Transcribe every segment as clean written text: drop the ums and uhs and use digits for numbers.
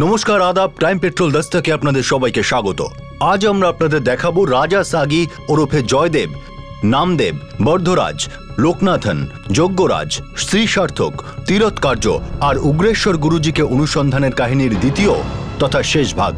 নমস্কার, আদাব। Time petrol দস্তকে আপনাদের সবাইকে স্বাগত। আজ আমরা আপনাদের দেখাবো রাজা সাগি ওরফে জয়দেব, নামদেব, বর্ধরাজ, লোকনাথন, যজ্ঞরাজ, শ্রী সার্থক, তীরথকার্য আর উগ্রেশ্বর গুরুজিকে অনুসন্ধানের কাহিনীর দ্বিতীয় তথা শেষ ভাগ।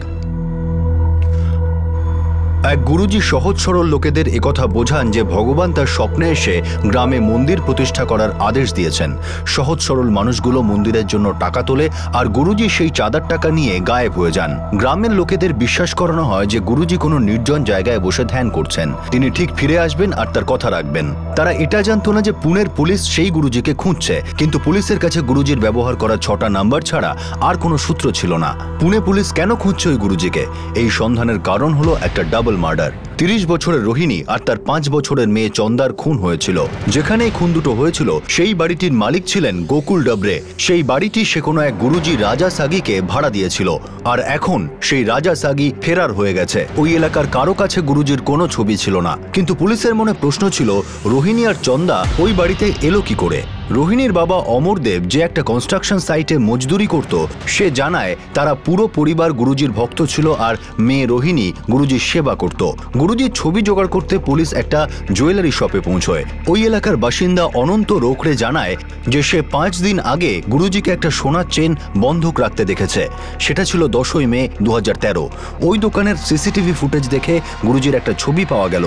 এক গুরুজি সহজ সরল লোকেদের একথা বোঝান যে ভগবান তার স্বপ্নে এসে গ্রামে মন্দির প্রতিষ্ঠা করার আদেশ দিয়েছেন। সহজ সরল মানুষগুলো মন্দিরের জন্য টাকা তোলে আর গুরুজি সেই চাঁদার টাকা নিয়ে গায়েব হয়ে যান। গ্রামের লোকেদের বিশ্বাস করানো হয় যে গুরুজি কোনো নির্জন জায়গায় বসে ধ্যান করছেন, তিনি ঠিক ফিরে আসবেন আর তার কথা রাখবেন। তারা এটা জানতো না যে পুনের পুলিশ সেই গুরুজিকে খুঁজছে, কিন্তু পুলিশের কাছে গুরুজির ব্যবহার করা 6টা নাম্বার ছাড়া আর কোনো সূত্র ছিল না। পুনে পুলিশ কেন খুঁজছে ওই গুরুজিকে? এই সন্ধানের কারণ হলো একটা ডাবল মার্ডার। 30 বছরের রোহিণী আর তার 5 বছরের মেয়ে চন্দার খুন হয়েছিল। যেখানেই খুন দুটো হয়েছিল সেই বাড়িটির মালিক ছিলেন গোকুল ডবরে। সেই বাড়িটি সে কোনো এক গুরুজি রাজা সাগিকে ভাড়া দিয়েছিল, আর এখন সেই রাজা সাগি ফেরার হয়ে গেছে। ওই এলাকার কারো কাছে গুরুজির কোনো ছবি ছিল না, কিন্তু পুলিশের মনে প্রশ্ন ছিল রোহিণী আর চন্দা ওই বাড়িতে এলো কি করে। রোহিণীর বাবা অমরদেব, যে একটা কনস্ট্রাকশন সাইটে মজদুরি করত, সে জানায় তারা পুরো পরিবার গুরুজির ভক্ত ছিল আর মেয়ে রোহিণী গুরুজির সেবা করত। গুরুজির ছবি জোগাড় করতে পুলিশ একটা জুয়েলারি শপে পৌঁছয়। ওই এলাকার বাসিন্দা অনন্ত রোখড়ে জানায় যে সে 5 দিন আগে গুরুজিকে একটা সোনার চেন বন্ধক রাখতে দেখেছে। সেটা ছিল 10ই মে 2013। ওই দোকানের সিসিটিভি ফুটেজ দেখে গুরুজির একটা ছবি পাওয়া গেল।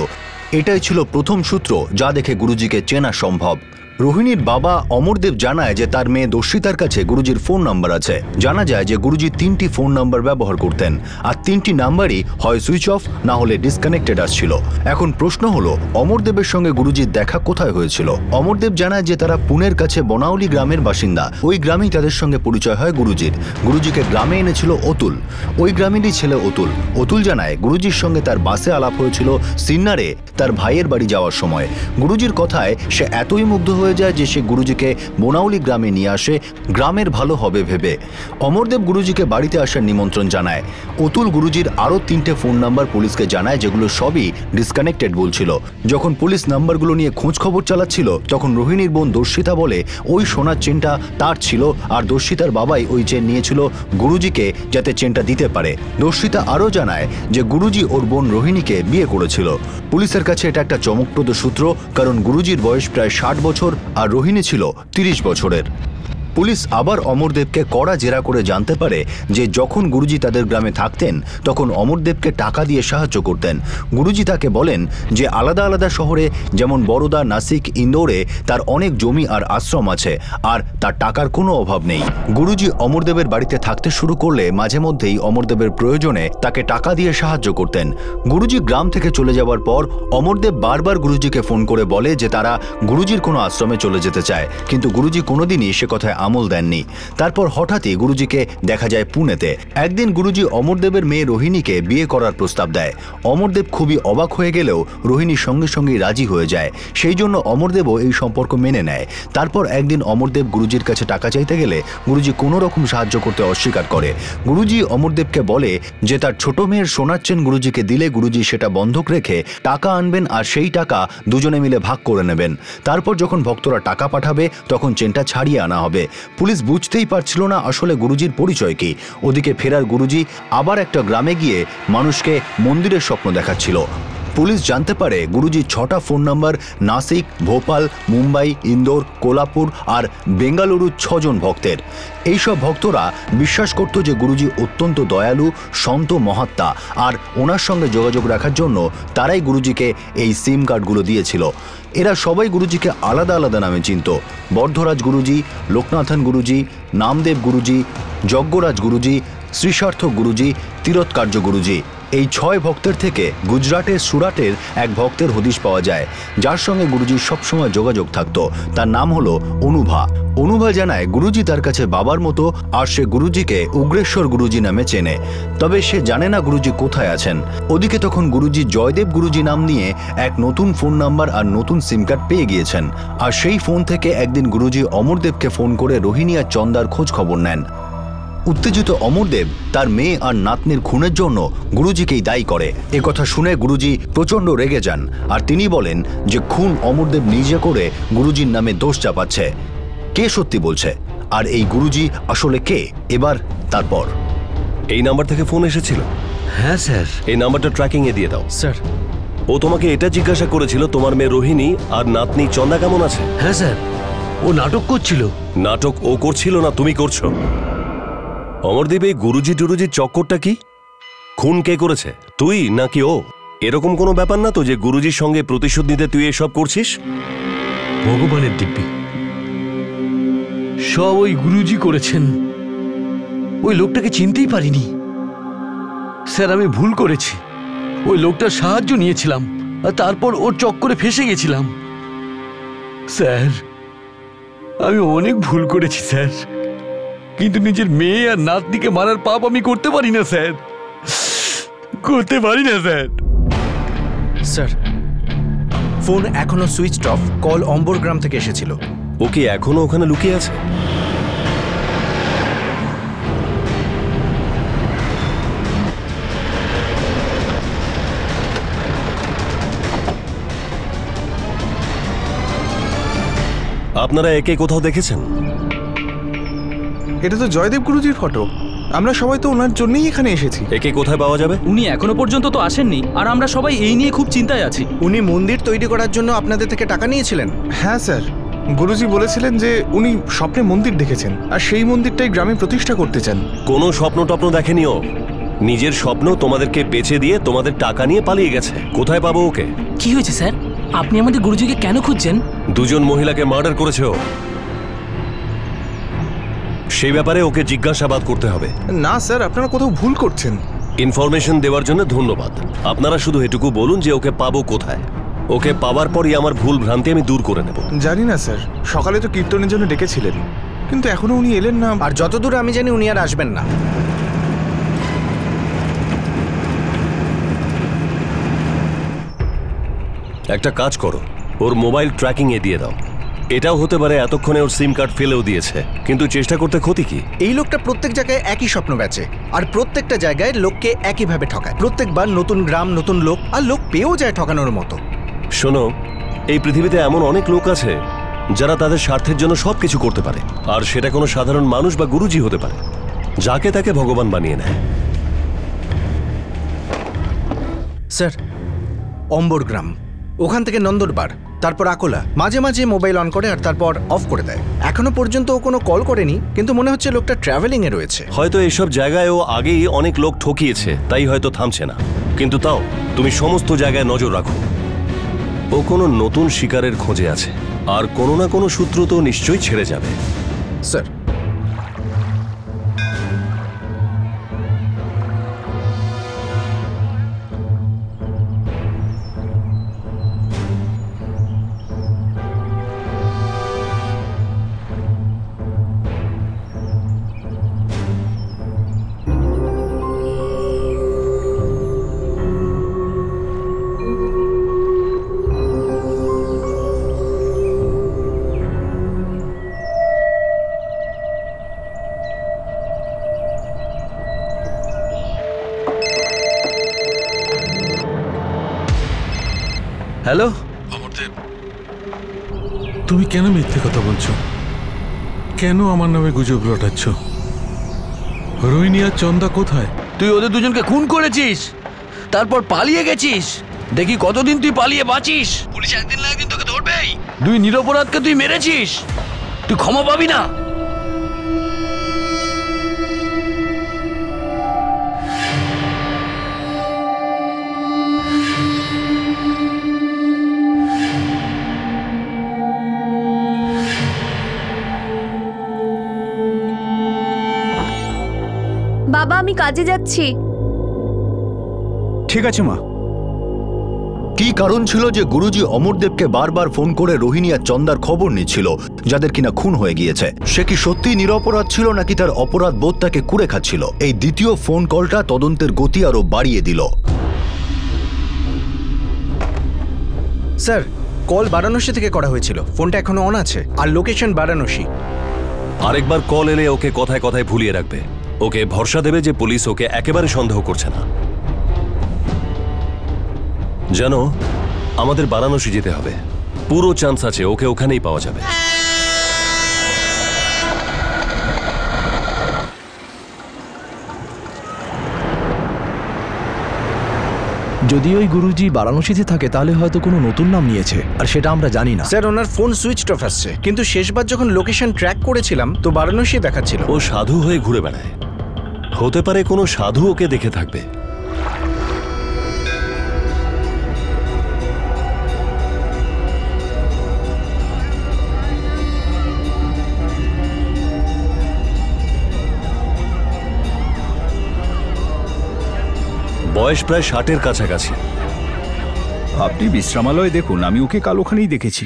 এটাই ছিল প্রথম সূত্র যা দেখে গুরুজিকে চেনা সম্ভব। রোহিণীর বাবা অমরদেব জানায় যে তার মেয়ে দর্শিতার কাছে গুরুজির ফোন নাম্বার আছে। জানা যায় যে গুরুজি 3টি ফোন নাম্বার ব্যবহার করতেন, আর 3টি নাম্বারই হয় সুইচ অফ না হলে ডিসকানেক্টেড আসছিল। এখন প্রশ্ন হলো অমরদেবের সঙ্গে গুরুজির দেখা কোথায় হয়েছিল। অমরদেব জানায় যে তারা পুনের কাছে বনাউলি গ্রামের বাসিন্দা। ওই গ্রামেই তাদের সঙ্গে পরিচয় হয় গুরুজির। গুরুজিকে গ্রামে এনেছিল অতুল, ওই গ্রামেরই ছেলে অতুল। অতুল জানায় গুরুজির সঙ্গে তার বাসে আলাপ হয়েছিল সিন্নারে তার ভাইয়ের বাড়ি যাওয়ার সময়। গুরুজির কথায় সে এতই মুগ্ধ হয়ে যায় যে সে গুরুজিকে বনাউলি গ্রামে নিয়ে আসে গ্রামের ভালো হবে ভেবে। অমরদেব গুরুজিকে বাড়িতে আসার নিমন্ত্রণ জানায়। অতুল গুরুজির আরও 3টে ফোন নাম্বার পুলিশকে জানায়, যেগুলো সবই ডিসকানেক্টেড বলছিল। যখন পুলিশ নাম্বারগুলো নিয়ে খোঁজ খবর চালাচ্ছিল, তখন রোহিণীর বোন দর্শিতা বলে ওই সোনার চেনটা তার ছিল, আর দর্শিতার বাবাই ওই চেন নিয়েছিল গুরুজিকে যাতে চেনটা দিতে পারে। দর্শিতা আরও জানায় যে গুরুজি ওর বোন রোহিণীকে বিয়ে করেছিল। পুলিশের কাছে এটা একটা চমকপ্রদ সূত্র, কারণ গুরুজির বয়স প্রায় 60 বছর আর রোহিণী ছিল 30 বছরের। পুলিশ আবার অমরদেবকে কড়া জেরা করে জানতে পারে যে যখন গুরুজি তাদের গ্রামে থাকতেন তখন অমরদেবকে টাকা দিয়ে সাহায্য করতেন। গুরুজি তাকে বলেন যে আলাদা আলাদা শহরে, যেমন বরোদা, নাসিক, ইন্দোরে তার অনেক জমি আর আশ্রম আছে, আর তার টাকার কোনো অভাব নেই। গুরুজি অমরদেবের বাড়িতে থাকতে শুরু করলে মাঝে মধ্যেই অমরদেবের প্রয়োজনে তাকে টাকা দিয়ে সাহায্য করতেন। গুরুজি গ্রাম থেকে চলে যাওয়ার পর অমরদেব বারবার গুরুজিকে ফোন করে বলে যে তারা গুরুজির কোনো আশ্রমে চলে যেতে চায়, কিন্তু গুরুজি কোনোদিনই সে কথায় আমল দেননি। তারপর হঠাৎই গুরুজিকে দেখা যায় পুনেতে। একদিন গুরুজি অমরদেবের মেয়ে রোহিণীকে বিয়ে করার প্রস্তাব দেয়। অমরদেব খুবই অবাক হয়ে গেলেও রোহিণীর সঙ্গে সঙ্গেই রাজি হয়ে যায়। সেই জন্য অমরদেবও এই সম্পর্ক মেনে নেয়। তারপর একদিন অমরদেব গুরুজির কাছে টাকা চাইতে গেলে গুরুজি কোনো রকম সাহায্য করতে অস্বীকার করে। গুরুজি অমরদেবকে বলে যে তার ছোট মেয়ের সোনার চেন গুরুজিকে দিলে গুরুজি সেটা বন্ধক রেখে টাকা আনবেন, আর সেই টাকা দুজনে মিলে ভাগ করে নেবেন। তারপর যখন ভক্তরা টাকা পাঠাবে তখন চেনটা ছাড়িয়ে আনা হবে। পুলিশ বুঝতেই পারছিল না আসলে গুরুজির পরিচয় কি। ওদিকে ফেরার গুরুজি আবার একটা গ্রামে গিয়ে মানুষকে মন্দিরের স্বপ্ন দেখাচ্ছিল। পুলিশ জানতে পারে গুরুজির 6টা ফোন নাম্বার নাসিক, ভোপাল, মুম্বাই, ইন্দোর, কোলাপুর আর বেঙ্গালুরুর 6 জন ভক্তের। এইসব ভক্তরা বিশ্বাস করত যে গুরুজি অত্যন্ত দয়ালু, সন্ত মহাত্মা, আর ওনার সঙ্গে যোগাযোগ রাখার জন্য তারাই গুরুজিকে এই সিম কার্ডগুলো দিয়েছিল। এরা সবাই গুরুজিকে আলাদা আলাদা নামে চিনত। বর্ধরাজ গুরুজি, লোকনাথন গুরুজি, নামদেব গুরুজি, যজ্ঞরাজ গুরুজি, শ্রী সার্থক গুরুজি, তীরথকার্য গুরুজি। এই 6 ভক্তের থেকে গুজরাটের সুরাটের এক ভক্তের হদিশ পাওয়া যায়, যার সঙ্গে গুরুজির সবসময় যোগাযোগ থাকত। তার নাম হলো অনুভা। অনুভা জানায় গুরুজি তার কাছে বাবার মতো, আর সে গুরুজিকে উগ্রেশ্বর গুরুজি নামে চেনে। তবে সে জানে না গুরুজি কোথায় আছেন। ওদিকে তখন গুরুজি জয়দেব গুরুজি নাম নিয়ে এক নতুন ফোন নাম্বার আর নতুন সিম কার্ড পেয়ে গিয়েছেন। আর সেই ফোন থেকে একদিন গুরুজি অমরদেবকে ফোন করে রোহিণী আর চন্দার খোঁজ খবর নেন। উত্তেজিত অমরদেব তার মেয়ে আর নাতনির খুনের জন্য গুরুজিকেই দায়ী করে। একথা শুনে গুরুজি প্রচণ্ড রেগে যান, আর তিনি বলেন যে খুন অমরদেব নিজে করে গুরুজির নামে দোষ চাপাচ্ছে। কে সত্যি বলছে আর এই গুরুজি আসলে কে? এবার তারপর এই নাম্বার থেকে ফোন এসেছিল? হ্যাঁ স্যার। এই নাম্বারটা ট্র্যাকিং এ দিয়ে দাও। স্যার। ও তোমাকে এটা জিজ্ঞাসা করেছিল তোমার মেয়ে রোহিণী আর নাতনি চন্দা কেমন আছে? হ্যাঁ স্যার, ও নাটক করছিল। নাটক ও করছিল না তুমি করছো? অমরদীপ, এই গুরুজি টুরুজির চক্করটা কি? খুন কে করেছে, তুই নাকি ও? এরকম কোনো ব্যাপার না তো যে গুরুজির সঙ্গে প্রতিশোধ নিতে তুই এসব করছিস? ভগবানের দিব্যি, সব ওই গুরুজি করেছেন। ওই লোকটাকে চিনতেই পারিনি স্যার, আমি ভুল করেছি। ওই লোকটার সাহায্য নিয়েছিলাম আর তারপর ওর চক্করে ফেসে গেছিলাম। স্যার, আমি অনেক ভুল করেছি স্যার, কিন্তু নিজের মেয়ে আর নাতনিকে মারার পাপ আমি করতে পারি না স্যার, করতে পারি না স্যার। স্যার, ফোন এখনো সুইচ অফ। কল অম্বরগ্রাম থেকে এসেছিল। ও কি এখনো ওখানে লুকিয়ে আছে? আপনারা একে কোথাও দেখেছেন? এটা তো জয়দেব গুরুজির ফটো। আমরা সবাই তো ওনার জন্যই এখানে এসেছি। একে কোথায় পাওয়া যাবে? উনি এখনো পর্যন্ত তো আসেননি, আর আমরা সবাই এই নিয়ে খুব চিন্তায় আছি। উনি মন্দির তৈরি করার জন্য আপনাদের থেকে টাকা নিয়েছিলেন? হ্যাঁ স্যার, গুরুজি বলেছিলেন যে উনি স্বপ্নে মন্দির দেখেছেন আর সেই মন্দিরটাই গ্রামে প্রতিষ্ঠা করতে চান। কোনো স্বপ্ন টপ্ন দেখেনি ও। নিজের স্বপ্ন তোমাদেরকে বেচে দিয়ে তোমাদের টাকা নিয়ে পালিয়ে গেছে। কোথায় পাবো ওকে? কি হয়েছে স্যার? আপনি আমাদের গুরুজিকে কেন খুঁজছেন? দুজন মহিলাকে মার্ডার করেছে ও। সেই ব্যাপারে ওকে জিজ্ঞাসাবাদ করতে হবে। না স্যার, আপনারা কোথাও ভুল করছেন। ইনফরমেশন দেওয়ার জন্য ধন্যবাদ। আপনারা শুধু এটুকু বলুন যে ওকে পাবো কোথায়। ওকে পাওয়ার পরই আমার ভুল ভ্রান্তি আমি দূর করে নেব। জানি না স্যার, সকালে তো কীর্তনের জন্য ডেকেছিলেন, কিন্তু এখনো উনি এলেন না। আর যতদূর আমি জানি উনি আর আসবেন না। একটা কাজ করো, ওর মোবাইল ট্র্যাকিং এ দিয়ে দাও। এটাও হতে পারে এতক্ষণে ওর সিম কার্ড ফেলেও দিয়েছে, কিন্তু চেষ্টা করতে ক্ষতি কি? এই লোকটা প্রত্যেক জায়গায় একই স্বপ্ন বেচে, আর প্রত্যেকটা জায়গায় লোককে একইভাবে ঠকায়। প্রত্যেকবার নতুন গ্রাম, নতুন লোক, আর লোক পেয়েও যায় ঠকানোর মতো। শোনো, এই পৃথিবীতে এমন অনেক লোক আছে যারা তাদের স্বার্থের জন্য সবকিছু করতে পারে, আর সেটা কোনো সাধারণ মানুষ বা গুরুজি হতে পারে, যাকে তাকে ভগবান বানিয়ে নেয়। স্যার, অম্বরগ্রাম, ওখান থেকে নন্দরবার, তারপর আকোলা। মাঝে মাঝে মোবাইল অন করে আর তারপর অফ করে দেয়। এখনো পর্যন্ত ও কোনো কল করেনি, কিন্তু মনে হচ্ছে লোকটা ট্রাভেলিং এ রয়েছে। হয়তো এইসব জায়গায় ও আগেই অনেক লোক ঠকিয়েছে, তাই হয়তো থামছে না। কিন্তু তাও তুমি সমস্ত জায়গায় নজর রাখো। ও কোনো নতুন শিকারের খোঁজে আছে, আর কোনো না কোনো সূত্র তো নিশ্চয়ই ছেড়ে যাবে। স্যার, হ্যালো অমরদেব, তুমি কেন মিথ্যে কথা বলছো? কেন আমার নামে গুজব রটাচ্ছ? রোহিণী আর চন্দা কোথায়? তুই ওদের দুজনকে খুন করেছিস, তারপর পালিয়ে গেছিস। দেখি কতদিন তুই পালিয়ে বাঁচিস। পুলিশ একদিন না একদিন তোকে ধরবেই। দুই নিরপরাধকে তুই মেরেছিস, তুই ক্ষমা পাবি না। বাবা, আমি কাজে যাচ্ছি। ঠিক আছে মা। কি কারণ ছিল যে গুরুজি অমরদেবকে বারবার ফোন করে রোহিণী আর চন্দার খবর নিচ্ছিল, যাদের কিনা খুন হয়ে গিয়েছে? সে কি সত্যি নিরপরাধ ছিল, নাকি তার অপরাধ বোধ তাকে কুরে খাচ্ছিল? এই দ্বিতীয় ফোন কলটা তদন্তের গতি আরো বাড়িয়ে দিল। স্যার, কল বারাণসী থেকে করা হয়েছিল। ফোনটা এখনো অন আছে, আর লোকেশন বারাণসী। আরেকবার কল এলে ওকে কথায় কথায় ভুলিয়ে রাখবে। ওকে ভরসা দেবে যে পুলিশ ওকে একেবারে সন্দেহ করছে না। জানো, আমাদের বারাণসী যেতে হবে। পুরো চান্স আছে ওকে ওখানেই পাওয়া যাবে। যদি ওই গুরুজি বারাণসীতে থাকে তাহলে হয়তো কোনো নতুন নাম নিয়েছে আর সেটা আমরা জানি না। স্যার ওনার ফোন সুইচ অফ আসছে, কিন্তু শেষবার যখন লোকেশন ট্র্যাক করেছিলাম তো বারাণসী দেখাচ্ছিল। ও সাধু হয়ে ঘুরে বেড়ায়, হতে পারে কোনো সাধু ওকে দেখে থাকবে। বয়স প্রায় 60-এর কাছাকাছি। আপনি বিশ্রামালয়ে দেখুন, আমি ওকে কাল ওখানেই দেখেছি।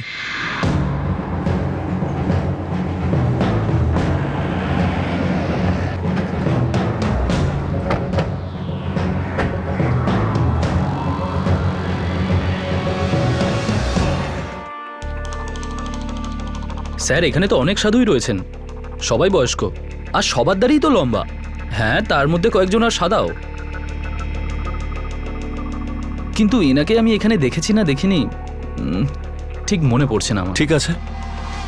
স্যার এখানে তো অনেক সাধুই রয়েছেন, সবাই বয়স্ক আর সবার দাঁড়িয়েই তো লম্বা। হ্যাঁ, তার মধ্যে কয়েকজন আর সাদাও। কিন্তু এনাকে আমি এখানে দেখেছি না দেখিনি ঠিক মনে পড়ছে না আমার। ঠিক আছে,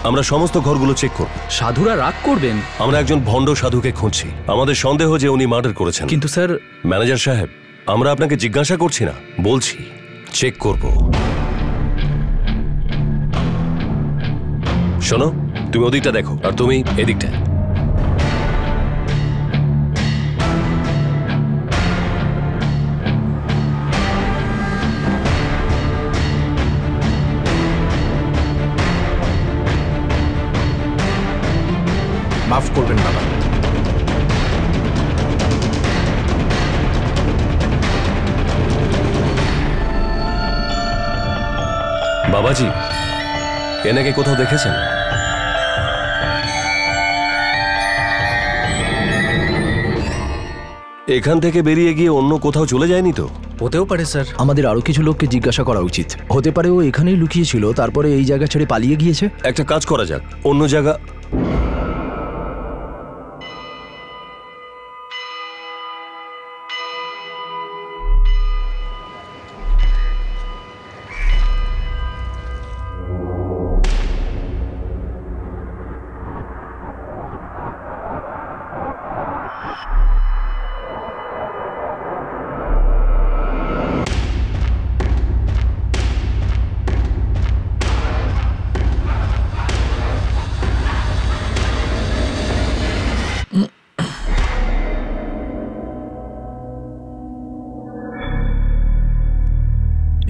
আমরা সমস্ত ঘরগুলো চেক করব। সাধুরা রাগ করবেন। আমরা একজন ভণ্ড সাধুকে খুঁজছি, আমাদের সন্দেহ যে উনি মার্ডার করেছেন। কিন্তু স্যার। ম্যানেজার সাহেব, আমরা আপনাকে জিজ্ঞাসা করছি না, বলছি চেক করব। শোনো, তুমি ওদিকটা দেখো আর তুমি এদিকটা। মাফ করবেন বাবা। বাবাজি, এনাকে কোথাও দেখেছেন? এখান থেকে বেরিয়ে গিয়ে অন্য কোথাও চলে যায়নি তো? হতেও পারে স্যার। আমাদের আরো কিছু লোককে জিজ্ঞাসা করা উচিত। হতে পারে ও এখানেই লুকিয়েছিল, তারপরে এই জায়গা ছেড়ে পালিয়ে গিয়েছে। একটা কাজ করা যাক, অন্য জায়গা।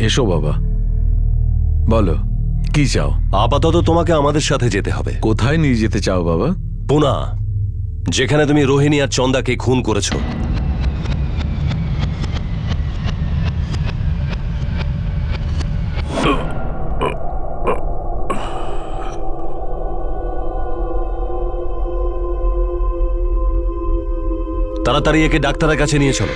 এসো বাবা, বলো কি চাও? আপাতত তোমাকে আমাদের সাথে যেতে হবে। কোথায় নিয়ে যেতে চাও বাবা? পুনা, যেখানে তুমি রোহিণী আর চন্দাকে খুন করেছো। তাড়াতাড়ি একে ডাক্তারের কাছে নিয়ে চলো।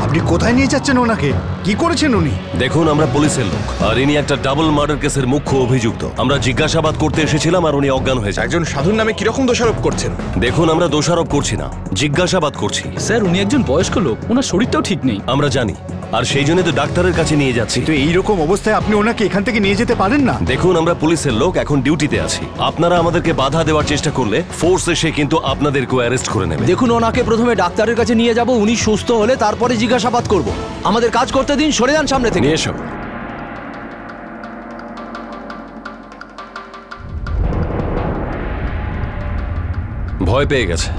আপনি কোথায় নিয়ে যাচ্ছেন ওনাকে? কি করেছেন উনি? দেখুন, আমরা পুলিশের লোক আর ইনি একটা ডাবল মার্ডার কেসের মুখ্য অভিযুক্ত। আমরা জিজ্ঞাসাবাদ করতে এসেছিলাম আর উনি অজ্ঞান হয়েছে। একজন সাধুর নামে কিরকম দোষারোপ করছেন? দেখুন, আমরা দোষারোপ করছি না, জিজ্ঞাসাবাদ করছি। স্যার উনি একজন বয়স্ক লোক, ওনার শরীরটাও ঠিক নেই। আমরা জানি, আর সেই জন্য তো ডাক্তারের কাছে নিয়ে যাচ্ছি। তো এইরকম অবস্থায় আপনি ওনাকে এখান থেকে নিয়ে যেতে পারেন না। দেখুন, আমরা পুলিশের লোক, এখন ডিউটিতে আছি। আপনারা আমাদেরকে বাধা দেওয়ার চেষ্টা করলে ফোর্স এসে কিন্তু আপনাদেরকেও অ্যারেস্ট করে নেবে। দেখুন, ওনাকে প্রথমে ডাক্তারের কাছে নিয়ে যাব, উনি সুস্থ হলে তারপরে জিজ্ঞাসাবাদ করব। আমাদের কাজ করতে দিন, সরে যান সামনে থেকে। এসো। ভয় পেয়ে গেছে।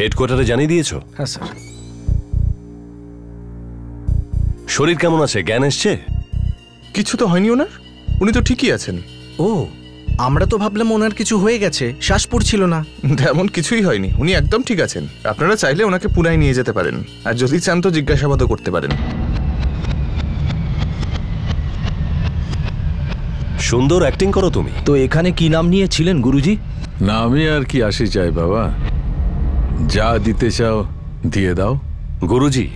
হেডকোয়ার্টারে জানিয়ে দিয়েছো? হ্যাঁ স্যার। শরীর কেমন আছে? জ্ঞান এসছে? কিছু তো হয়নি ওনার, উনি তো ঠিকই আছেন। ও, আমরা তো ভাবলাম ওনার কিছু হয়ে গেছে, শ্বাস পড়ছিল না। তেমন কিছুই হয়নি, উনি একদম ঠিক আছেন। আপনারা চাইলে ওনাকে পুনায় নিয়ে যেতে পারেন, আর যদি চান তো জিজ্ঞাসাবাদও করতে পারেন। সুন্দর অ্যাক্টিং করো তুমি। তো এখানে কি নাম নিয়েছিলেন গুরুজি? নামে আর কি আসি চাই বাবা, যা দিতে চাও দিয়ে দাও। গুরুজি,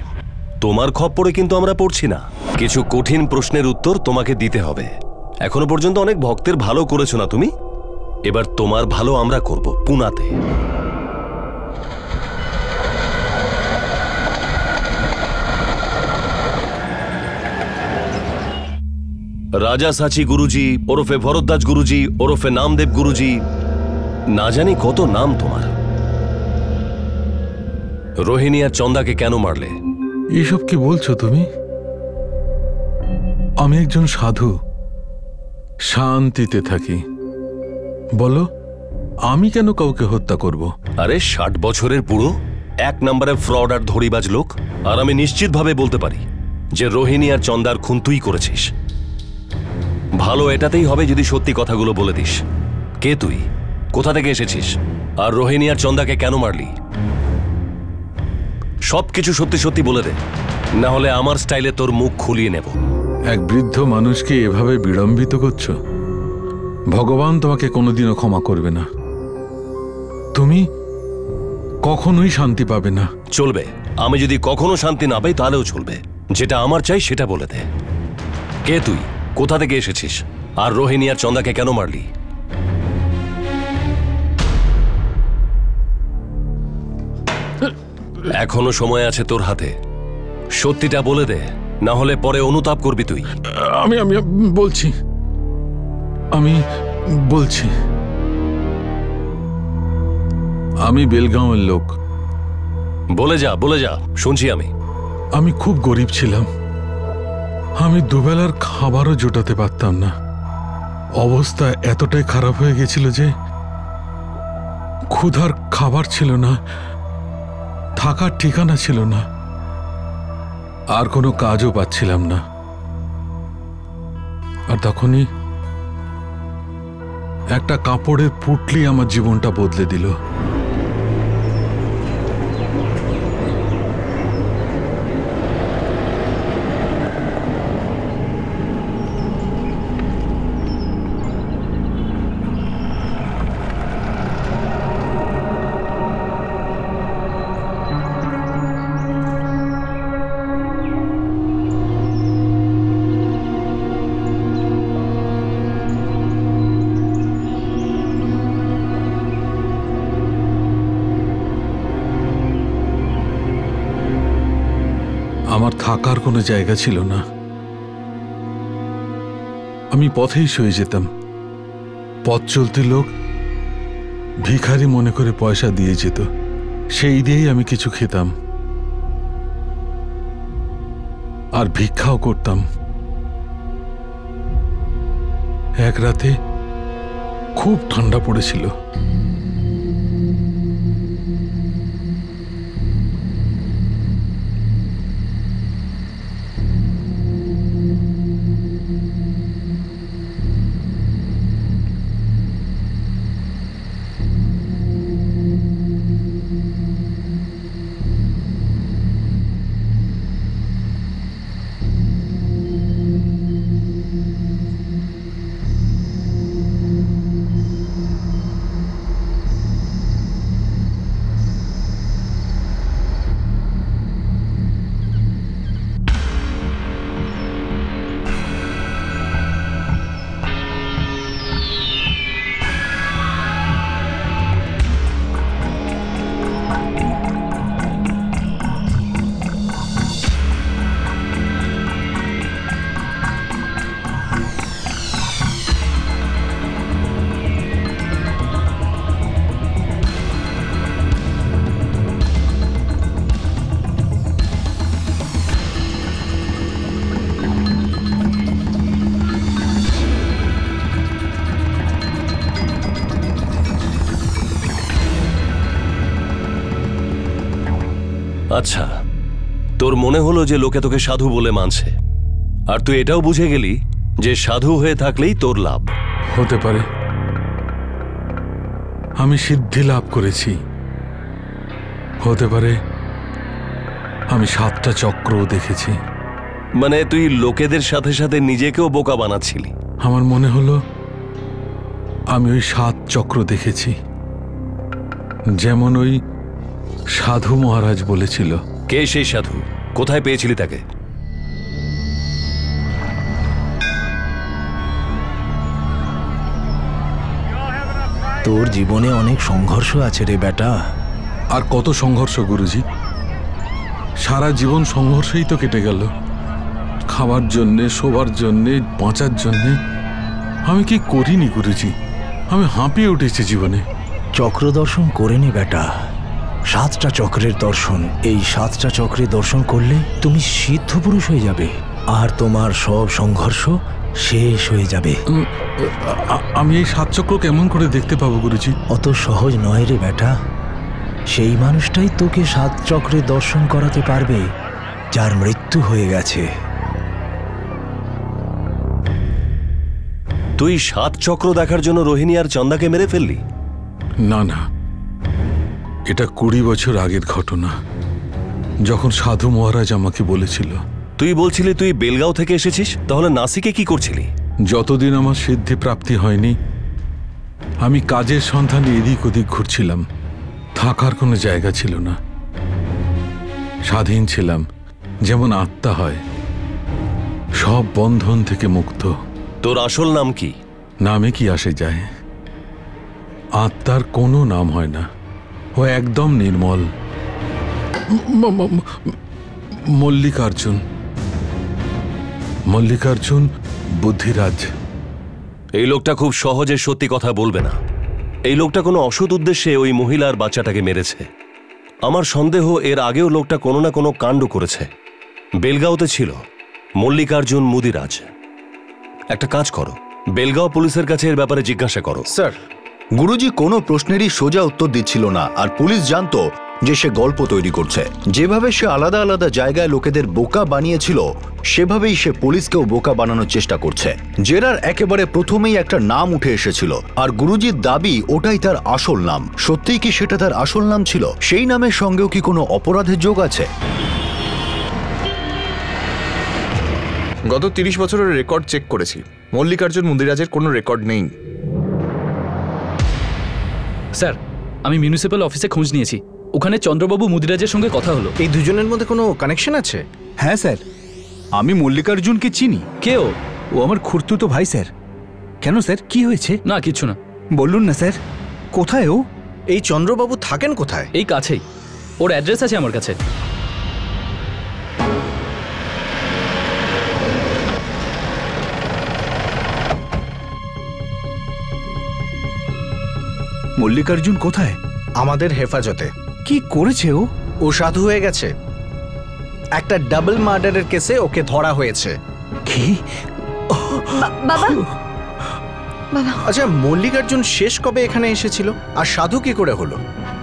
তোমার খপ্পরে কিন্তু আমরা পড়ছি না। কিছু কঠিন প্রশ্নের উত্তর তোমাকে দিতে হবে। এখনো পর্যন্ত অনেক ভক্তের ভালো করেছো না তুমি? এবার তোমার ভালো আমরা করব পুনাতে। রাজা সাচি গুরুজি ওরফে ভরদ্বাজ গুরুজি ওরফে নামদেব গুরুজি, না জানি কত নাম তোমার। রোহিণী আর চন্দাকে কেন মারলে? এইসব কি বলছো তুমি? আমি একজন সাধু, শান্তিতে থাকি। বলো, আমি কেন কাউকে হত্যা করব? আরে 60 বছরের বুড়ো, 1 নম্বরের ফ্রড আর ধড়িবাজ লোক। আর আমি নিশ্চিতভাবে বলতে পারি যে রোহিণী আর চন্দার খুন তুই করেছিস। ভালো এটাতেই হবে যদি সত্যি কথাগুলো বলে দিস। কে তুই, কোথা থেকে এসেছিস, আর রোহিণী আর চন্দাকে কেন মারলি? সবকিছু সত্যি সত্যি বলে দে, না হলে আমার স্টাইলে তোর মুখ খুলিয়ে নেব। এক বৃদ্ধ মানুষকে এভাবে বিড়ম্বিত করছো? ভগবান তোমাকে কোনোদিনও ক্ষমা করবে না। তুমি কখনোই শান্তি পাবে না। চলবে, আমি যদি কখনো শান্তি না পাই তাহলেও চলবে। যেটা আমার চাই সেটা বলে দে। কে তুই, কোথা থেকে এসেছিস, আর রোহিণী আর চন্দাকে কেন মারলি? এখনো সময় আছে তোর হাতে, সত্যিটা বলে দে, না হলে পরে অনুতাপ করবি তুই। আমি বলছি, আমি বেলগাঁওয়ের লোক। বলে যা, শুনছি আমি। আমি খুব গরিব ছিলাম। আমি দুবেলার খাবারও জোটাতে পারতাম না। অবস্থা এতটাই খারাপ হয়ে গেছিল যে ক্ষুধার খাবার ছিল না, থাকার ঠিকানা ছিল না, আর কোনো কাজও পাচ্ছিলাম না। আর তখনই একটা কাপড়ের পুটলি আমার জীবনটা বদলে দিল। আমার থাকার কোনো জায়গা ছিল না। আমি পথেই শুয়ে যেতাম। পথ চলতি লোক ভিখারি মনে করে পয়সা দিয়ে যেত, সেই দিয়েই আমি কিছু খেতাম আর ভিক্ষাও করতাম। এক রাতে খুব ঠান্ডা পড়েছিল। আচ্ছা, তোর মনে হলো যে লোকে তোকে সাধু বলে মানছে, আর তুই এটাও বুঝে গেলি যে সাধু হয়ে থাকলেই তোর লাভ। হতে পারে। আমি সিদ্ধি লাভ করেছি। হতে পারে আমি 7টা চক্রও দেখেছি। মানে তুই লোকেদের সাথে সাথে নিজেকেও বোকা বানাচ্ছিলি? আমার মনে হলো আমি ওই 7 চক্র দেখেছি, যেমন ওই সাধু মহারাজ বলেছিল। কে সেই সাধু, কোথায় পেয়েছিলি তাকে? তোর জীবনে অনেক সংঘর্ষ আছে রে বেটা। আর কত সংঘর্ষ গুরুজি, সারা জীবন সংঘর্ষেই তো কেটে গেল। খাবার জন্যে, শোবার জন্যে, বাঁচার জন্যে আমি কি করিনি গুরুজি। আমি হাঁপিয়ে উঠেছি জীবনে। চক্র দর্শন করে নি বেটা, 7টা চক্রের দর্শন। এই 7টা চক্রের দর্শন করলে তুমি সিদ্ধ পুরুষ হয়ে যাবে, আর তোমার সব সংঘর্ষ শেষ হয়ে যাবে। আমি এই 7 চক্র কেমন করে দেখতে পাবো গুরুজি? অত সহজ নয় রে বেটা। সেই মানুষটাই তোকে 7 চক্রের দর্শন করাতে পারবে যার মৃত্যু হয়ে গেছে। তুই 7 চক্র দেখার জন্য রোহিণী আর চন্দাকে মেরে ফেললি? না না, এটা 20 বছর আগের ঘটনা, যখন সাধু মহারাজ আমাকে বলেছিল। তুই বলছিলি তুই বেলগাঁও থেকে এসেছিস, তাহলে নাসিকে কি করছিলি? যতদিন আমার সিদ্ধি প্রাপ্তি হয়নি আমি কাজের সন্ধানে এদিক ওদিক ঘুরছিলাম। থাকার কোনো জায়গা ছিল না, স্বাধীন ছিলাম যেমন আত্মা হয়, সব বন্ধন থেকে মুক্ত। তোর আসল নাম কি? নামে কি আসে যায়? আত্মার কোনো নাম হয় না, ও একদম নির্মল। মল্লিকার্জুন, মল্লিকার্জুন বুদ্ধিরাজ। এই লোকটা খুব সহজে সত্যি কথা বলবে না। এই লোকটা কোনো অসৎ উদ্দেশ্যে ওই মহিলার বাচ্চাটাকে মেরেছে। আমার সন্দেহ এর আগেও লোকটা কোনো না কোনো কাণ্ড করেছে। বেলগাঁওতে ছিল মল্লিকার্জুন মুদিরাজ। একটা কাজ করো, বেলগাঁও পুলিশের কাছে এর ব্যাপারে জিজ্ঞাসা করো। স্যার, গুরুজি কোনো প্রশ্নেরই সোজা উত্তর দিচ্ছিল না, আর পুলিশ জানতো যে সে গল্প তৈরি করছে। যেভাবে সে আলাদা আলাদা জায়গায় লোকেদের বোকা বানিয়েছিল, সেভাবেই সে পুলিশকেও বোকা বানানোর চেষ্টা করছে। জেরার একেবারে প্রথমেই একটা নাম উঠে এসেছিল, আর গুরুজির দাবি ওটাই তার আসল নাম। সত্যিই কি সেটা তার আসল নাম ছিল? সেই নামের সঙ্গেও কি কোনো অপরাধের যোগ আছে? গত 30 বছরের রেকর্ড চেক করেছি, মল্লিকার্জুন মুদিরাজের কোনো রেকর্ড নেই। স্যার, আমি মিউনিসিপ্যাল অফিসে খোঁজ নিয়েছি, ওখানে চন্দ্রবাবু মুদিরাজের সঙ্গে কথা হলো। এই দুজনের মধ্যে কোনো কানেকশন আছে? হ্যাঁ স্যার, আমি মল্লিকার্জুনকে চিনি। কে ও? ও আমার খুড়তুতো ভাই স্যার। কেন স্যার, কি হয়েছে? না, কিচ্ছু না। বলুন না স্যার, কোথায় ও? এই চন্দ্রবাবু থাকেন কোথায়? এই কাছেই, ওর অ্যাড্রেস আছে আমার কাছে। মল্লিকার্জুন কোথায়? আমাদের হেফাজতে। কি করেছে ও? ও সাধু হয়ে গেছে। একটা ডাবল মার্ডারের কেসে ওকে ধরা হয়েছে। কি? বাবা, বাবা। আচ্ছা, মল্লিকার্জুন শেষ কবে এখানে এসেছিল, আর সাধু কি করে হলো?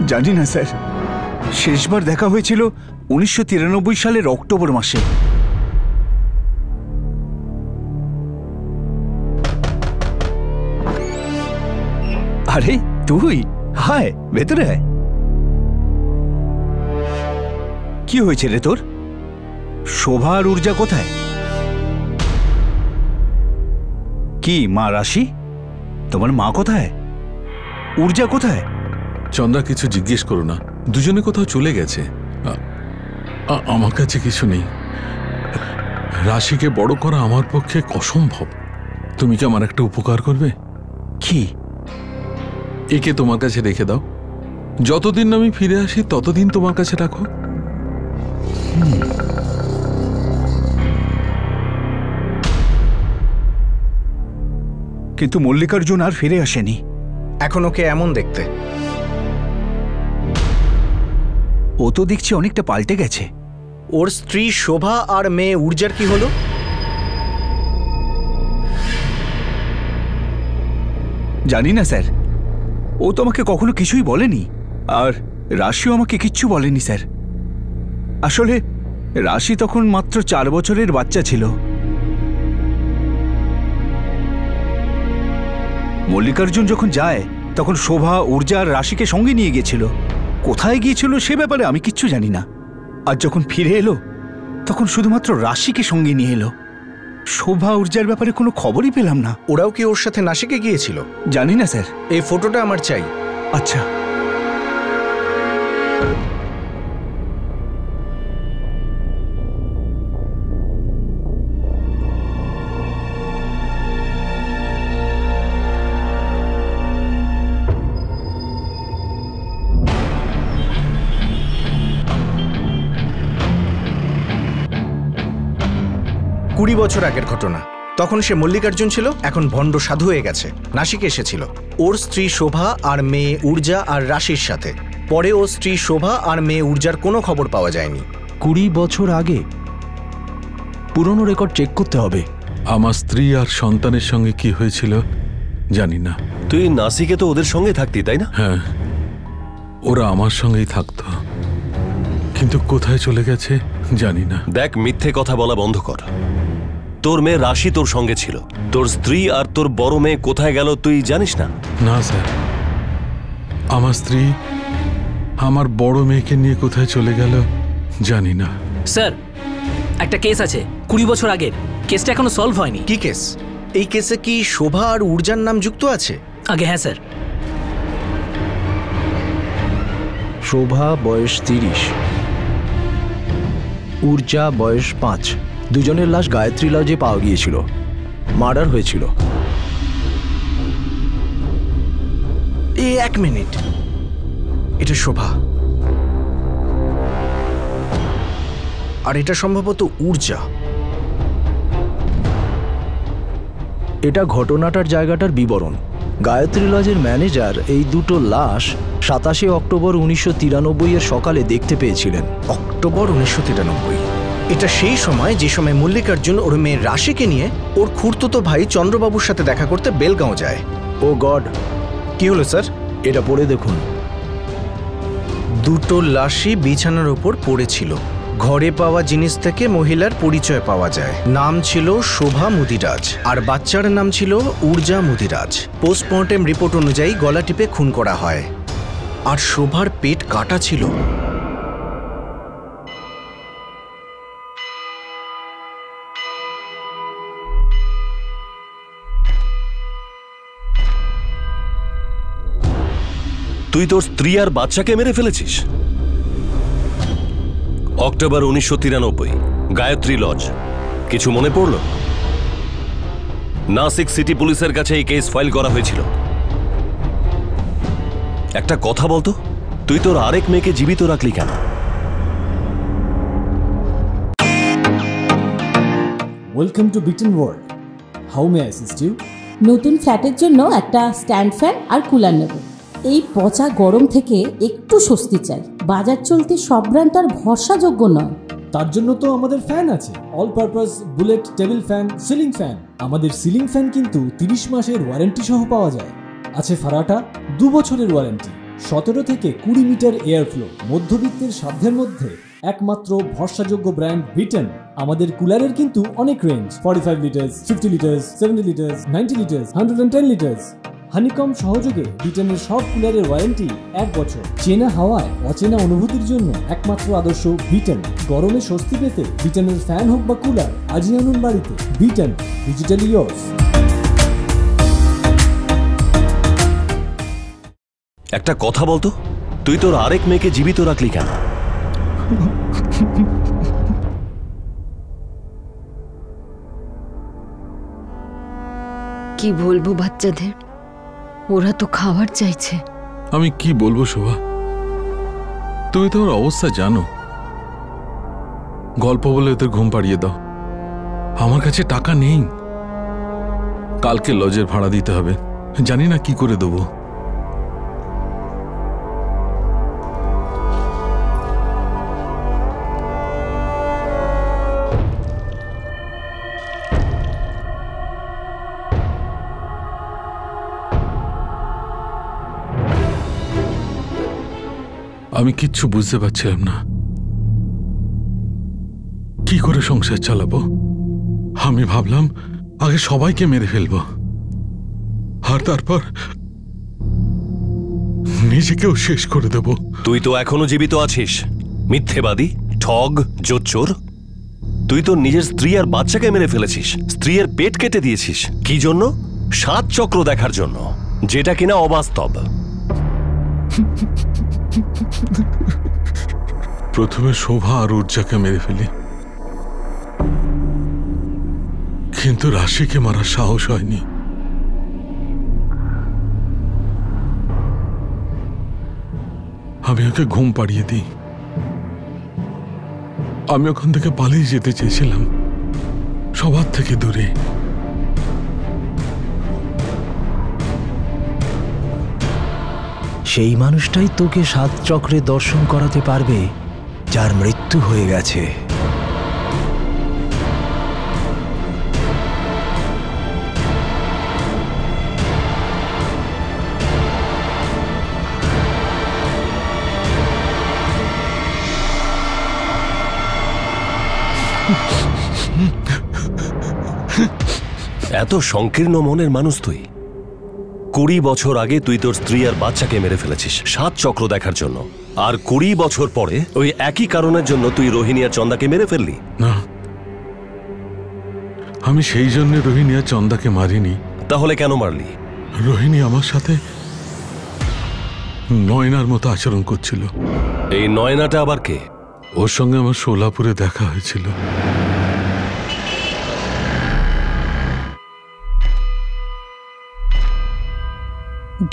জানি না স্যার, শেষবার দেখা হয়েছিল 1993 সালের অক্টোবর মাসে। আরে তুই, হায়, ভেতরে আয়। কি হয়েছে রে তোর? শোভা আর ঊর্জা কোথায়? কি মা রাশি? তোমার মা কোথায়? ঊর্জা কোথায়? চন্দ্রা, কিছু জিজ্ঞেস করো না, দুজনে কোথাও চলে গেছে। আমার কাছে কিছু নেই। রাশিকে বড় করা আমার পক্ষে অসম্ভব। তুমি কি আমার একটা উপকার করবে? কি? একে তোমার কাছে রেখে দাও, যতদিন আমি ফিরে আসি ততদিন তোমার কাছে রাখো। কিন্তু মল্লিকার্জুন আর ফিরে আসেনি। এখন ওকে এমন দেখতে। ও তো দেখছি অনেকটা পাল্টে গেছে। ওর স্ত্রী শোভা আর মেয়ে ঊর্জার কি হলো? জানি না স্যার, ও তো আমাকে কখনো কিছুই বলেনি, আর রাশিও আমাকে কিচ্ছু বলেনি স্যার। আসলে রাশি তখন মাত্র 4 বছরের বাচ্চা ছিল। মল্লিকার্জুন যখন যায় তখন শোভা, ঊর্জা আর রাশিকে সঙ্গে নিয়ে গিয়েছিল। কোথায় গিয়েছিল সে ব্যাপারে আমি কিচ্ছু জানি না। আর যখন ফিরে এলো তখন শুধুমাত্র রাশিকে সঙ্গে নিয়ে এলো। শোভা, ঊর্জার ব্যাপারে কোনো খবরই পেলাম না। ওরাও কি ওর সাথে নাসিকে গিয়েছিল? জানি না স্যার। এই ফটোটা আমার চাই। আচ্ছা। 20 বছর আগের ঘটনা। তখন সে মল্লিকার্জুন ছিল, এখন ভণ্ড সাধু হয়ে গেছে। নাসিকে এসেছিল ওর স্ত্রী শোভা আর মেয়ে ঊর্জা আর রাশির সাথে। পরে ওর স্ত্রী শোভা আর মেয়ে ঊর্জার কোনো খবর পাওয়া যায়নি। 20 বছর আগে? পুরনো রেকর্ড চেক করতে হবে। আমার স্ত্রী আর সন্তানের সঙ্গে কি হয়েছিল জানি না। তুই নাসিকে তো ওদের সঙ্গে থাকতি, তাই না? হ্যাঁ, ওরা আমার সঙ্গেই থাকতো, কিন্তু কোথায় চলে গেছে জানি না। দেখ, মিথ্যে কথা বলা বন্ধ কর। তোর মেয়ে রাশি তোর সঙ্গে ছিল, তোর স্ত্রী আর তোর বড় মেয়ে কোথায় গেল তুই জানিস না? না স্যার, আমার স্ত্রী আমার বড় মেয়েকে নিয়ে কোথায় চলে গেল জানি না। স্যার, একটা কেস আছে 20 বছর আগের, কেসটা এখনো সলভ হয়নি। কি কেস? এই কেসে কি শোভা আর ঊর্জার নাম যুক্ত আছে? আগে হ্যাঁ স্যার। শোভা বয়স 30, ঊর্জা বয়স 5। দুজনের লাশ গায়ত্রী লজে পাওয়া গিয়েছিল। মার্ডার হয়েছিল। এক মিনিট, এটা শোভা আর এটা সম্ভবত ঊর্জা। এটা ঘটনাটার জায়গাটার বিবরণ। গায়ত্রী লজের ম্যানেজার এই দুটো লাশ 27 অক্টোবর 1993 এর সকালে দেখতে পেয়েছিলেন। অক্টোবর 1993? এটা সেই সময় যে সময় মল্লিকার্জুন ওর মেয়ে রাশিকে নিয়ে ওর খুড়তুতো ভাই চন্দ্রবাবুর সাথে দেখা করতে বেলগাঁও যায়। ও গড, কি হলো স্যার? এটা পড়ে দেখুন। দুটো লাশই বিছানার ওপর পড়েছিল। ঘরে পাওয়া জিনিস থেকে মহিলার পরিচয় পাওয়া যায়। নাম ছিল শোভা মুদিরাজ আর বাচ্চার নাম ছিল ঊর্জা মুদিরাজ। পোস্টমর্টেম রিপোর্ট অনুযায়ী গলা টিপে খুন করা হয় আর শোভার পেট কাটা ছিল। তুই তোর স্ত্রী আর বাচ্চাকে মেরে ফেলেছিস? October 1993, Gayatri lodge. কিছু মনে পড়ল? নাসিক সিটি পুলিশের কাছে এই কেস ফাইল করা হয়েছিল। একটা কথা বলতো, তুই তোর আরেক মেয়েকে জীবিত রাখলি কেন? Welcome to beaten world. How may I assist you? নতুন ফ্ল্যাটের জন্য একটা স্ট্যান্ড ফ্যান আর কুলার নেব। এই পচা গরম থেকে একটু স্বস্তি চাই। বাজার চলতে সব ব্র্যান্ড আর ভরসাযোগ্য নয়। তার জন্য তো আমাদের ফ্যান আছে, all purpose bullet table fan, ceiling fan. আমাদের সিলিং ফ্যান কিন্তু 30 মাসের ওয়ারেন্টি সহ পাওয়া যায়। আছে ফারাটা 2 বছরের ওয়ারেন্টি, 17 থেকে 20 মিটার এয়ার ফ্লো। মধ্যবিত্তের সাধ্যের মধ্যে একমাত্র ভরসাযোগ্য ব্র্যান্ড বিটেন। আমাদের কুলারের কিন্তু অনেক range, 45 litres, 50 litres, 70 litres, 90 litres, 110 litres. Honeycomb সহযোগে বিটেনের সব কুলারের ওয়ারেন্টি 1 বছর। চেনা হাওয়ায় অচেনা অনুভূতির জন্য একমাত্র আদর্শ বিটেন। গরমে স্বস্তি পেতে বিটেনের ফ্যান হোক বা কুলার, আজই আনুন বাড়িতে। Bitten, digitally yours. একটা কথা বলতো, তুই তোর আরেক মেয়েকে জীবিত রাখলি কেন? কি বলবো বাচ্চাদের, ওরা তো খাবার চাইছে। আমি কি বলবো শোভা, তুমি তো ওর অবস্থা জানো। গল্প বলে ওদের ঘুম পাড়িয়ে দাও। আমার কাছে টাকা নেই, কালকে লজের ভাড়া দিতে হবে, জানি না কি করে দেবো। আমি কিচ্ছু বুঝতে পারছিলাম না কি করে সংসার চালাবো। আমি ভাবলাম আগে সবাইকে মেরে ফেলবো, আর তারপর নিজেকেও শেষ করে দেব। তুই তো এখনো জীবিত আছিস, মিথ্যেবাদী, ঠগ, জোচ্চোর। তুই তো নিজের স্ত্রী আর বাচ্চাকে মেরে ফেলেছিস, স্ত্রীর পেট কেটে দিয়েছিস। কি জন্য? 7 চক্র দেখার জন্য, যেটা কিনা অবাস্তব। প্রথমে শোভা আর ঊর্জাকে মেরে ফেলি, কিন্তু রাশিকে মারার সাহস হয়নি। আমি ওকে ঘুম পাড়িয়ে দিই। আমি ওখান থেকে পালিয়ে যেতে চেয়েছিলাম, সবার থেকে দূরে। সেই মানুষটাই তোকে সাত চক্রে দর্শন করাতে পারবে যার মৃত্যু হয়ে গেছে। এত সংকীর্ণ মনের মানুষ তুই? 20 বছর আগে তুই তোর স্ত্রী আর বাচ্চাকে মেরে ফেলেছিস 7 চক্র দেখার জন্য, আর 20 বছর পরে ওই একই কারণের জন্য তুই রোহিণী আর চন্দাকে মেরে ফেললি। না, আমি সেই জন্য রোহিণী আর চন্দাকে মারিনি। তাহলে কেন মারলি? রোহিণী আমার সাথে নয়নার মতো আচরণ করছিল। এই নয়নাটা আবার কে? ওর সঙ্গে আমার সোলাপুরে দেখা হয়েছিল।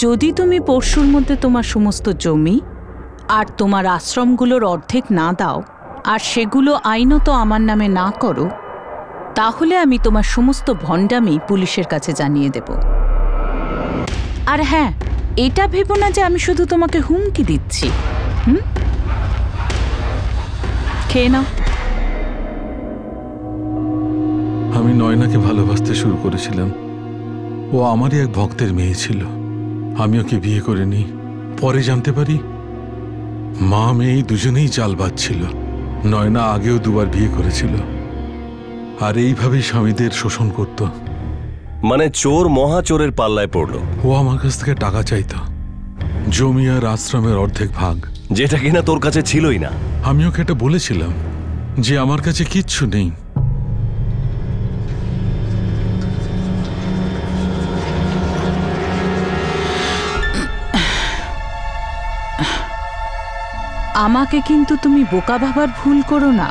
যদি তুমি পরশুর মধ্যে তোমার সমস্ত জমি আর তোমার আশ্রমগুলোর অর্ধেক না দাও আর সেগুলো আইনত আমার নামে না করো, তাহলে আমি তোমার সমস্ত ভণ্ডামি পুলিশের কাছে জানিয়ে দেব। আর হ্যাঁ, এটা ভেবো না যে আমি শুধু তোমাকে হুমকি দিচ্ছি। খেয়ে নাও। আমি নয়নাকে ভালোবাসতে শুরু করেছিলাম। ও আমারই এক ভক্তের মেয়ে ছিল। আমি ওকে বিয়ে করে নিই। পরে জানতে পারি মা মেয়ে দুজনেই চালবাজ ছিল। নয়না আগেও 2 বার বিয়ে করেছিল, আর এইভাবেই স্বামীদের শোষণ করত। মানে চোর মহাচোরের পাল্লায় পড়লো। ও আমার কাছ থেকে টাকা চাইতো, জমি আর আশ্রমের অর্ধেক ভাগ, যেটা কিনা তোর কাছে ছিলই না। আমি ওকে এটা বলেছিলাম যে আমার কাছে কিচ্ছু নেই। আমাকে কিন্তু তুমি বোকা ভাবার ভুল করো না।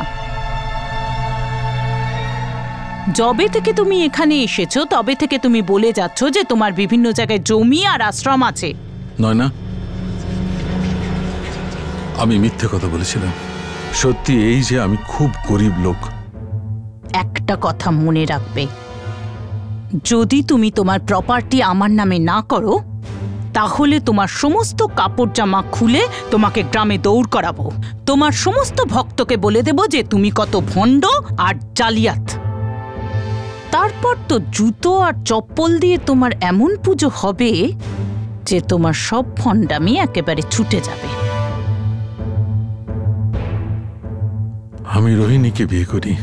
যবে থেকে তুমি এখানে এসেছো তবে থেকে তুমি বলে যাচ্ছ যে তোমার বিভিন্ন জায়গায় জমি আর আশ্রম আছে। নয়না, আমি মিথ্যে কথা বলেছিলাম। সত্যি এই যে আমি খুব গরিব লোক। একটা কথা মনে রাখবে, যদি তুমি তোমার প্রপার্টি আমার নামে না করো তাহলে তোমার সমস্ত কাপড় জামা খুলে তোমাকে গ্রামে দৌড় করাবো। তোমার সমস্ত ভক্তকে বলে দেব যে তুমি কত ভণ্ড আর জালিয়াত। তারপর তো জুতো আর চপ্পল দিয়ে তোমার এমন পুজো হবে যে তোমার সব ভণ্ডামি একেবারে ছুটে যাবে। আমি রোহিণীকে বিয়ে করি,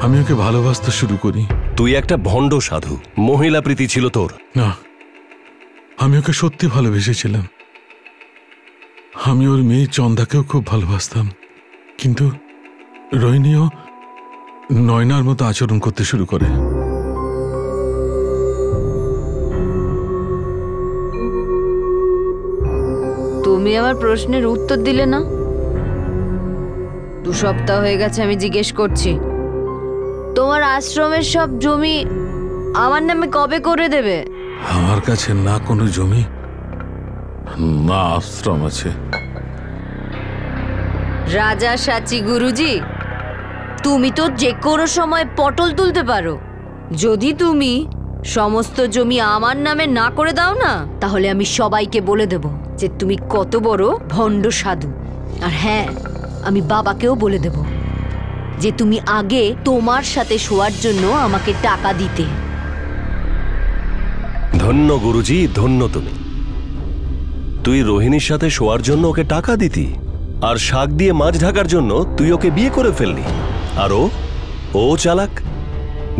আমি ওকে ভালোবাসতে শুরু করি। তুই একটা ভণ্ড সাধু। মহিলা প্রীতি ছিল তোর? না, আমি ওকে সত্যি ভালোবেসেছিলাম। আমি ওর মেয়ে চন্দাকেও খুব ভালোবাসতাম, কিন্তু রোহিণীও নয়নার মতো আচরণ করতে শুরু করে। তুমি আমার প্রশ্নের উত্তর দিলে না। 2 সপ্তাহ হয়ে গেছে আমি জিজ্ঞেস করছি, তোমার আশ্রমের সব জমি আমার নামে কবে করে দেবে? আমার কাছে না কোনো জমি না আশ্রম আছে। রাজা সাচি গুরুজি, তুমি তো যে কোনো সময় পটল তুলতে পারো। যদি তুমি সমস্ত জমি আমার নামে না করে দাও না, তাহলে আমি সবাইকে বলে দেব যে তুমি কত বড় ভণ্ড সাধু। আর হ্যাঁ, আমি বাবাকেও বলে দেব যে তুমি আগে তোমার সাথে শোয়ার জন্য আমাকে টাকা দিতে। ধন্য গুরুজি, ধন্য তুমি। তুই রোহিণীর সাথে শোয়ার জন্য ওকে টাকা দিতি, আর শাক দিয়ে মাছ ঢাকার জন্য তুই ওকে বিয়ে করে ফেললি। আর ও চালাক,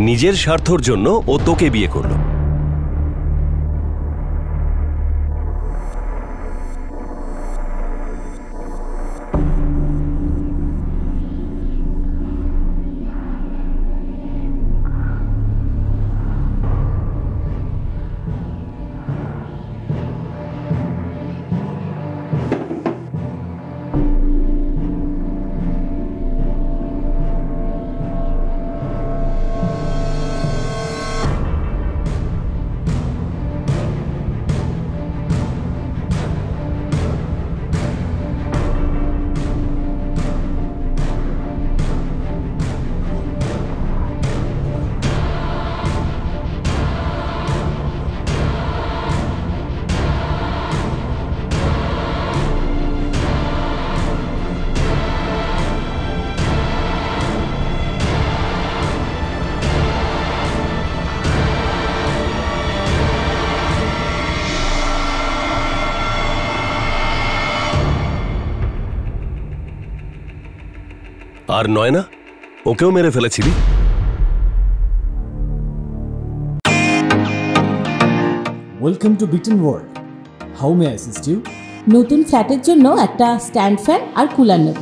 নিজের স্বার্থর জন্য ও তোকে বিয়ে করলো। আর নয়না, ওকেও মেরে ফেলেছিলি। Welcome to beaten world. How may I assist you? নতুন ফ্ল্যাটের জন্য একটা স্ট্যান্ড ফ্যান আর কুলার নেব।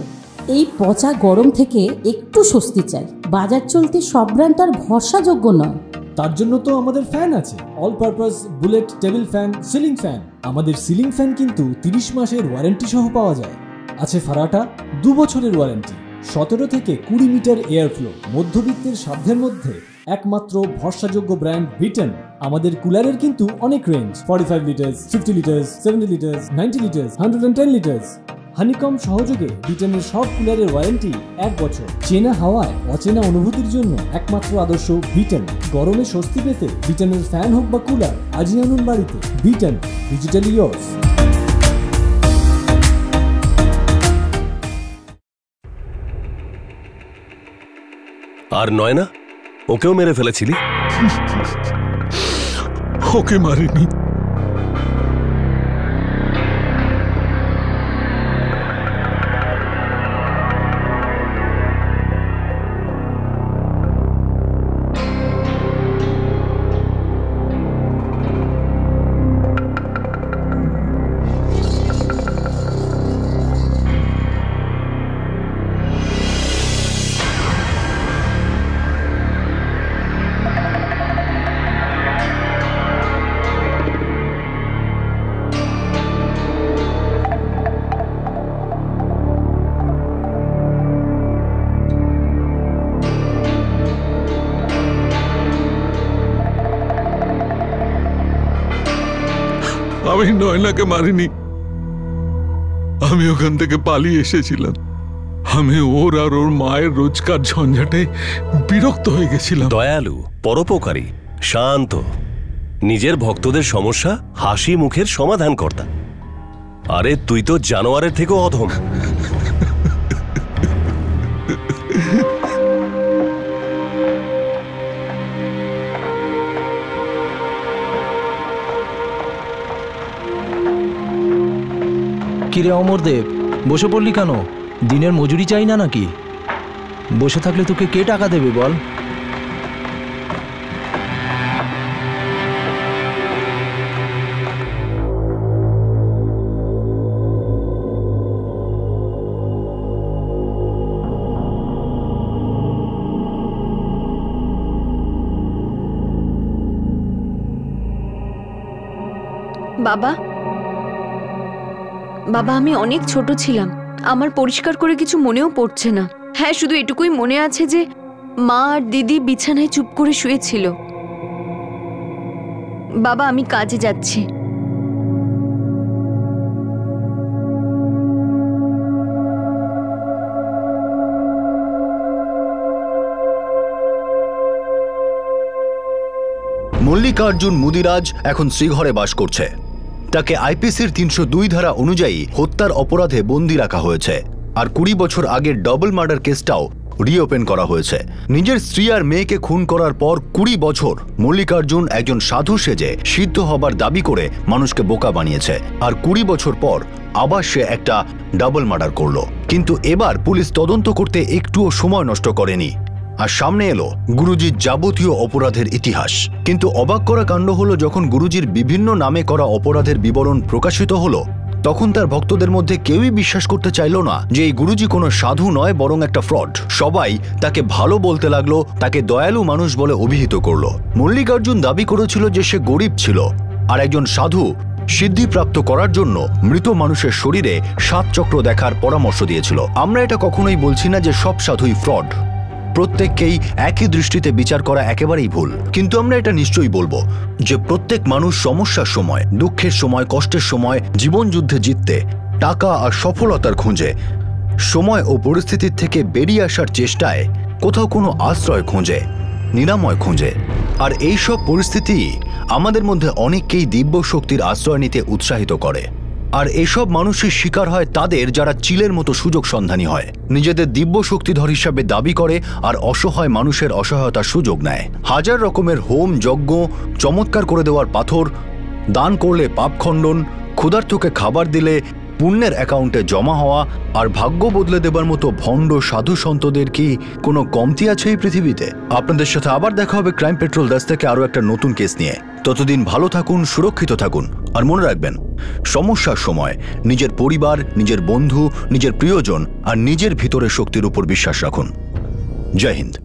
এই পচা গরম থেকে একটু স্বস্তি চাই। বাজার চলতে সব ব্র্যান্ড আর ভরসাযোগ্য নয়। তার জন্য তো আমাদের ফ্যান আছে, all purpose bullet table fan, ceiling fan. আমাদের সিলিং ফ্যান কিন্তু 30 মাসের ওয়ারেন্টি সহ পাওয়া যায়। আছে ফারাটা 2 বছরের ওয়ারেন্টি, 17 থেকে 20 মিটার এয়ার ফ্লো, মধ্যবিত্তের সাধ্যের মধ্যে একমাত্র ভরসাযোগ্য ব্র্যান্ড বিটেন। আমাদের কুলারের কিন্তু অনেক range, 45 litres, 50 litres, 70 litres, 90 litres, 110 litres. Honeycomb সহযোগে বিটেনের সব কুলারের ওয়ারেন্টি 1 বছর। চেনা হাওয়ায় অচেনা অনুভূতির জন্য একমাত্র আদর্শ বিটেন। গরমে স্বস্তি পেতে বিটেনের ফ্যান হোক বা কুলার, আজই আনুন বাড়িতে। Bitten, digitally yours. আর নয়না, ওকেও মেরে ফেলেছিলি। ওকে মারিনি। আমি নয়নাকে মারিনি, আমি ওখান থেকে পালিয়ে এসেছিলাম। আমি ওর আর ওর মায়ের রোজকার ঝঞ্ঝাটে বিরক্ত হয়ে গেছিলাম। দয়ালু, পরোপকারী, শান্ত, নিজের ভক্তদের সমস্যা হাসি মুখের সমাধান কর্তা। আরে তুই তো জানোয়ারের থেকেও অধম। কিরে অমরদেব, বসে পড়লি কেন? দিনের মজুরি চাই না নাকি? বসে থাকলে তোকে কে টাকা দেবে বল? বাবা, বাবা আমি অনেক ছোট ছিলাম, আমার পরিষ্কার করে কিছু মনেও পড়ছে না। হ্যাঁ, শুধু এটুকুই মনে আছে যে মা আর দিদি বিছানায় চুপ করে শুয়েছিল। বাবা আমি কাজে যাচ্ছি। মল্লিকার্জুন মুদিরাজ এখন শ্রীঘরে বাস করছে। তাকে আইপিসির 302 ধারা অনুযায়ী হত্যার অপরাধে বন্দী রাখা হয়েছে। আর 20 বছর আগের ডবল মার্ডার কেসটাও রিওপেন করা হয়েছে। নিজের স্ত্রী আর মেয়েকে খুন করার পর 20 বছর মল্লিকার্জুন একজন সাধু সেজে সিদ্ধ হবার দাবি করে মানুষকে বোকা বানিয়েছে। আর 20 বছর পর আবার সে একটা ডাবল মার্ডার করলো। কিন্তু এবার পুলিশ তদন্ত করতে একটুও সময় নষ্ট করেনি। আর সামনে এলো গুরুজির যাবতীয় অপরাধের ইতিহাস। কিন্তু অবাক করা কাণ্ড হলো, যখন গুরুজির বিভিন্ন নামে করা অপরাধের বিবরণ প্রকাশিত হলো, তখন তার ভক্তদের মধ্যে কেউই বিশ্বাস করতে চাইল না যে এই গুরুজি কোনো সাধু নয়, বরং একটা ফ্রড। সবাই তাকে ভালো বলতে লাগলো, তাকে দয়ালু মানুষ বলে অভিহিত করলো। মল্লিকার্জুন দাবি করেছিল যে সে গরিব ছিল আর একজন সাধু সিদ্ধিপ্রাপ্ত করার জন্য মৃত মানুষের শরীরে 7 চক্র দেখার পরামর্শ দিয়েছিল। আমরা এটা কখনোই বলছি না যে সব সাধুই ফ্রড, প্রত্যেককেই একই দৃষ্টিতে বিচার করা একেবারেই ভুল। কিন্তু আমরা এটা নিশ্চয়ই বলবো যে প্রত্যেক মানুষ সমস্যার সময়, দুঃখের সময়, কষ্টের সময়, জীবন যুদ্ধে জিততে, টাকা আর সফলতার খুঁজে, সময় ও পরিস্থিতির থেকে বেরিয়ে আসার চেষ্টায় কোথাও কোনো আশ্রয় খোঁজে, নিরাময় খোঁজে। আর এইসব পরিস্থিতি আমাদের মধ্যে অনেককেই দিব্য শক্তির আশ্রয় নিতে উৎসাহিত করে। আর এসব মানুষের শিকার হয় তাদের যারা চিলের মতো সুযোগ সন্ধানী হয়, নিজেদের দিব্য শক্তিধর হিসাবে দাবি করে আর অসহায় মানুষের অসহায়তার সুযোগ নেয়। হাজার রকমের হোম, যজ্ঞ, চমৎকার করে দেওয়ার পাথর, দান করলে পাপ খণ্ডন, ক্ষুধার্তকে খাবার দিলে পুণ্যের অ্যাকাউন্টে জমা হওয়া আর ভাগ্য বদলে দেবার মতো ভণ্ড সাধু সন্তদের কি কোনো কমতি আছে এই পৃথিবীতে? আপনাদের সাথে আবার দেখা হবে ক্রাইম পেট্রোল 10 থেকে আরও একটা নতুন কেস নিয়ে। ততদিন ভালো থাকুন, সুরক্ষিত থাকুন, আর মনে রাখবেন সমস্যার সময় নিজের পরিবার, নিজের বন্ধু, নিজের প্রিয়জন আর নিজের ভিতরের শক্তির উপর বিশ্বাস রাখুন। জয় হিন্দ।